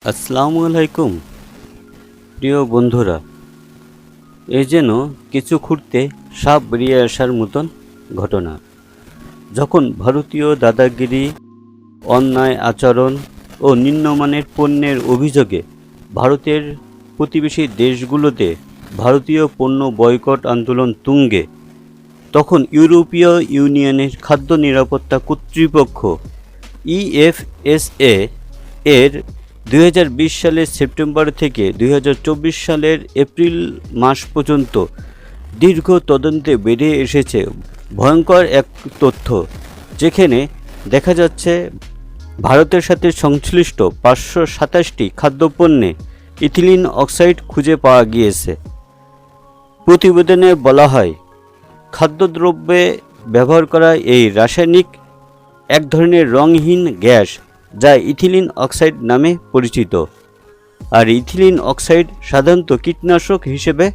আসসালামু আলাইকুম প্রিয় বন্ধুরা। এ যেন কিছু খুঁড়তে সাপ বেরিয়ে আসার মতন ঘটনা। যখন ভারতীয় দাদাগিরি, অন্যায় আচরণ ও নিম্নমানের পণ্যের অভিযোগে ভারতের প্রতিবেশী দেশগুলোতে ভারতীয় পণ্য বয়কট আন্দোলন তুঙ্গে, তখন ইউরোপীয় ইউনিয়নের খাদ্য নিরাপত্তা কর্তৃপক্ষ ইএফএসএ এর 2020 সালের সেপ্টেম্বর থেকে 2024 সালের এপ্রিল মাস পর্যন্ত দীর্ঘ তদন্তে বেরিয়ে এসেছে ভয়ঙ্কর এক তথ্য, যেখানে দেখা যাচ্ছে ভারতের সাথে সংশ্লিষ্ট 527টি খাদ্যপণ্যে ইথিলিন অক্সাইড খুঁজে পাওয়া গিয়েছে। প্রতিবেদনে বলা হয়, খাদ্যদ্রব্যে ব্যবহার করা এই রাসায়নিক এক ধরনের রঙহীন গ্যাস যা ইথিলিন অক্সাইড নামে পরিচিত। আর ইথিলিন অক্সাইড সাধারণত কীটনাশক হিসেবে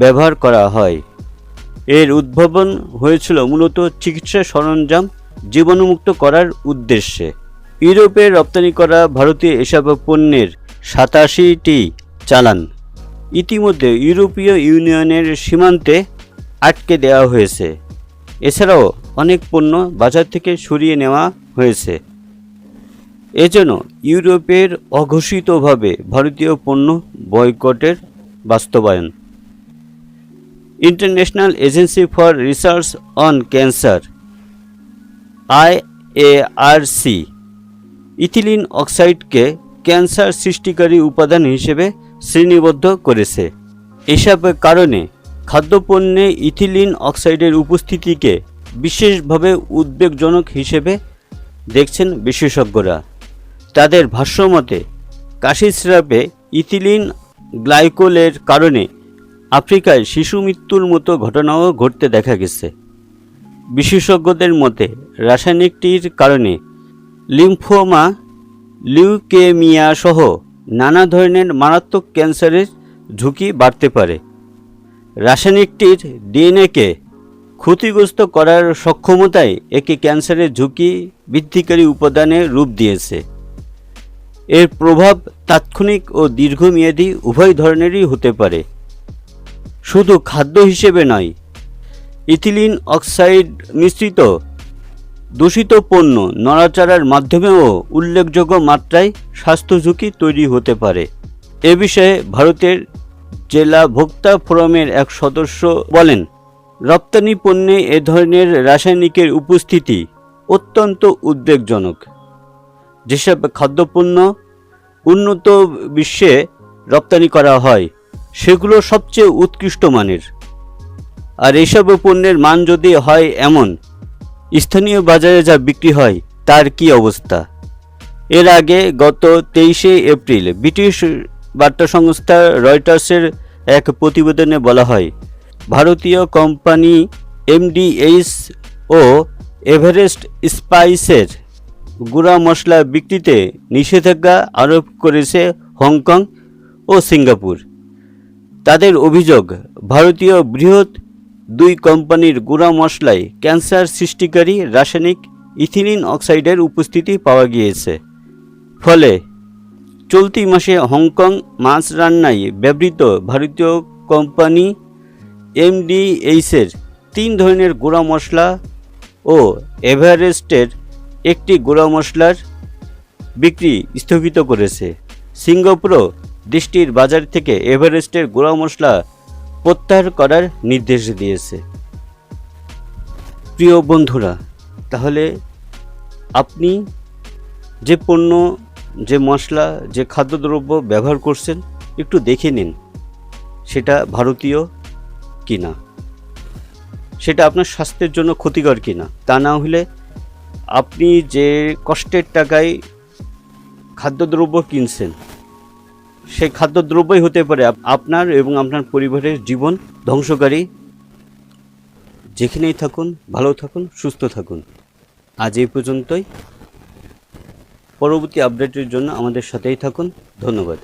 ব্যবহার করা হয়। এর উদ্ভাবন হয়েছিল মূলত চিকিৎসা সরঞ্জাম জীবাণুমুক্ত করার উদ্দেশ্যে। ইউরোপে রপ্তানি করা ভারতীয় এসব পণ্যের 87টি চালান ইতিমধ্যে ইউরোপীয় ইউনিয়নের সীমান্তে আটকে দেওয়া হয়েছে। এছাড়াও অনেক পণ্য বাজার থেকে সরিয়ে নেওয়া হয়েছে। এজন্য ইউরোপের অঘোষিতভাবে ভারতীয় পণ্য বয়কটের বাস্তবায়ন। International agency for research on cancer IARC ethylene অক্সাইডকে ক্যান্সার সৃষ্টিকারী উপাদান হিসেবে শ্রেণীবদ্ধ করেছে। এসব কারণে খাদ্যপণ্যে ইথিলিন অক্সাইডের উপস্থিতিকে বিশেষভাবে উদ্বেগজনক হিসেবে দেখছেন বিশেষজ্ঞরা। তাদের ভাষ্যমতে কাশি সিরাপে ইথিলিন গ্লাইকোলের কারণে আফ্রিকায় শিশু মৃত্যুর মতো ঘটনাও ঘটতে দেখা গেছে। বিশেষজ্ঞদের মতে রাসায়নিকটির কারণে লিম্ফোমা, লিউকেমিয়া সহ নানা ধরনের মারাত্মক ক্যান্সারের ঝুঁকি বাড়তে পারে। রাসায়নিকটির ডিএনএকে ক্ষতিগ্রস্ত করার সক্ষমতায় একে ক্যান্সারের ঝুঁকি বৃদ্ধিকারী উপাদানে রূপ দিয়েছে। এর প্রভাব তাৎক্ষণিক ও দীর্ঘমেয়াদী উভয় ধরনেরই হতে পারে। শুধু খাদ্য হিসেবে নয়, ইথিলিন অক্সাইড মিশ্রিত দূষিত পণ্য নড়াচড়ার মাধ্যমেও উল্লেখযোগ্য মাত্রায় স্বাস্থ্য ঝুঁকি তৈরি হতে পারে। এ বিষয়ে ভারতের জেলা ভোক্তা ফোরামের এক সদস্য বলেন, রপ্তানি পণ্যে এ ধরনের রাসায়নিকের উপস্থিতি অত্যন্ত উদ্বেগজনক। যেসব খাদ্যপণ্য উন্নত বিশ্বে রপ্তানি করা হয় সেগুলো সবচেয়ে উৎকৃষ্ট মানের, আর এইসব পণ্যের মান যদি হয় এমন, স্থানীয় বাজারে যা বিক্রি হয় তার কি অবস্থা। এর আগে গত 23শে এপ্রিল ব্রিটিশ বার্তা সংস্থা রয়টার্সের এক প্রতিবেদনে বলা হয়, ভারতীয় কোম্পানি MDH ও এভারেস্ট স্পাইসের গুঁড়া মশলা বিক্রিতে নিষেধাজ্ঞা আরোপ করেছে হংকং ও সিঙ্গাপুর। তাদের অভিযোগ, ভারতীয় বৃহৎ দুই কোম্পানির গুঁড়া মশলায় ক্যান্সার সৃষ্টিকারী রাসায়নিক ইথিলিন অক্সাইডের উপস্থিতি পাওয়া গিয়েছে। ফলে চলতি মাসে হংকং মাছ রান্নায় ব্যবহৃত ভারতীয় কোম্পানি MDHের 3 ধরনের গুঁড়া মশলা ও এভারেস্টের একটি গুঁড়া মশলার বিক্রি স্থগিত করেছে। সিঙ্গাপুরও দেশটির বাজার থেকে এভারেস্টের গুঁড়া মশলা প্রত্যাহার করার নির্দেশ দিয়েছে। প্রিয় বন্ধুরা, তাহলে আপনি যে পণ্য, যে মশলা, যে খাদ্যদ্রব্য ব্যবহার করছেন একটু দেখে নিন সেটা ভারতীয় কিনা, সেটা আপনার স্বাস্থ্যের জন্য ক্ষতিকর কিনা। তা না হলে আপনি যে কষ্টের টাকায় খাদ্যদ্রব্য কিনছেন সেই খাদ্যদ্রব্যই হতে পারে আপনার এবং আপনার পরিবারের জীবন ধ্বংসকারী। যেখানেই থাকুন ভালো থাকুন, সুস্থ থাকুন। আজ এই পর্যন্তই। পরবর্তী আপডেটের জন্য আমাদের সাথেই থাকুন। ধন্যবাদ।